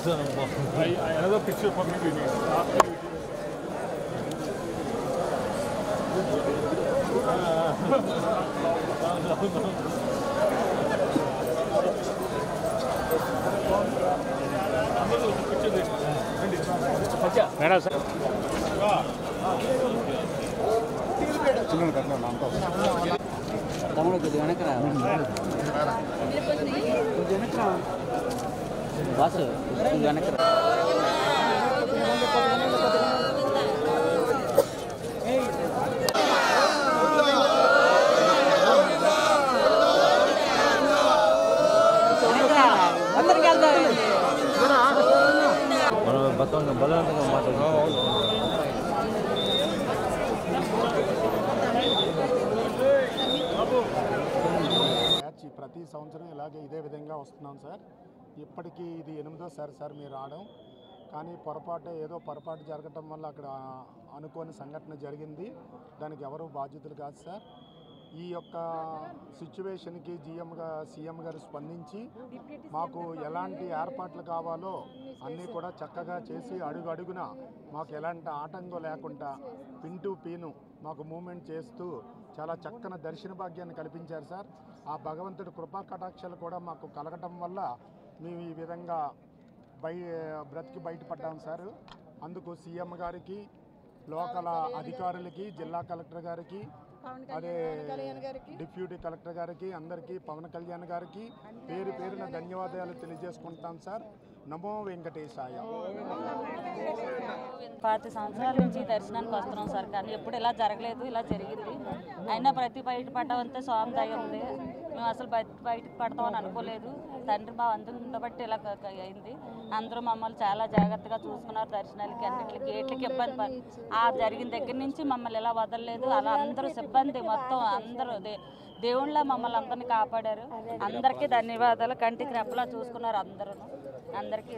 Another picture for me we need. Madam sir తమ్ముడు కొద్దిగా వెనకరా boss కొద్దిగా వెనకరా అందరికి వెళ్తాం మనం బలవంతంగా మాట్లాడుతున్నాం. ప్రతి సంవత్సరం ఇలాగే ఇదే విధంగా వస్తున్నాం సార్. ఇప్పటికీ ఇది 8వ సారి మీరు రావడం, కానీ పొరపాటు జరగటం వల్ల అక్కడ అనుకోని సంఘటన జరిగింది. దానికి ఎవరు బాధ్యతలు కాదు సార్. ఈ యొక్క సిచ్యువేషన్కి సీఎం గారు స్పందించి మాకు ఎలాంటి ఏర్పాట్లు కావాలో అన్నీ కూడా చక్కగా చేసి అడుగున మాకు ఎలాంటి ఆటంకం లేకుండా పిన్ టు పిన్ మాకు మూమెంట్ చేస్తూ చాలా చక్కని దర్శన భాగ్యాన్ని కల్పించారు సార్. ఆ భగవంతుడి కృపా కటాక్షాలు కూడా మాకు కలగటం వల్ల మేము ఈ విధంగా బ్రతికి బయటపడ్డాం సార్. అందుకు సీఎం గారికి, లోకల్ అధికారులకి, జిల్లా కలెక్టర్ గారికి, అదే డిప్యూటీ కలెక్టర్ గారికి, అందరికీ, పవన్ కళ్యాణ్ గారికి పేరున ధన్యవాదాలు తెలియజేసుకుంటాం సార్. నమో వెంకటేశాయ. 10 సంవత్సరాల నుంచి దర్శనానికి వస్తున్నాం సార్, కానీ ఎప్పుడు ఇలా జరగలేదు. ఇలా జరిగింది. అయినా బయట పడ్డామంటే స్వామి దయ ఉంది. మేము అసలు బయటకు పడతామని అనుకోలేదు. తండ్రి మా అందుకు బట్టి ఇలా అయింది. అందరూ మమ్మల్ని చాలా జాగ్రత్తగా చూసుకున్నారు. దర్శనాలకి అన్నింటికి గేట్లకి ఇబ్బంది జరిగిన దగ్గర నుంచి మమ్మల్ని ఇలా వదలలేదు. అలా అందరూ సిబ్బంది మొత్తం అందరూ దేవుళ్ళ మమ్మల్ని అందరినీ కాపాడారు. అందరికీ ధన్యవాదాలు. కంటికి రెప్పలా చూసుకున్నారు అందరూ. అందరికీ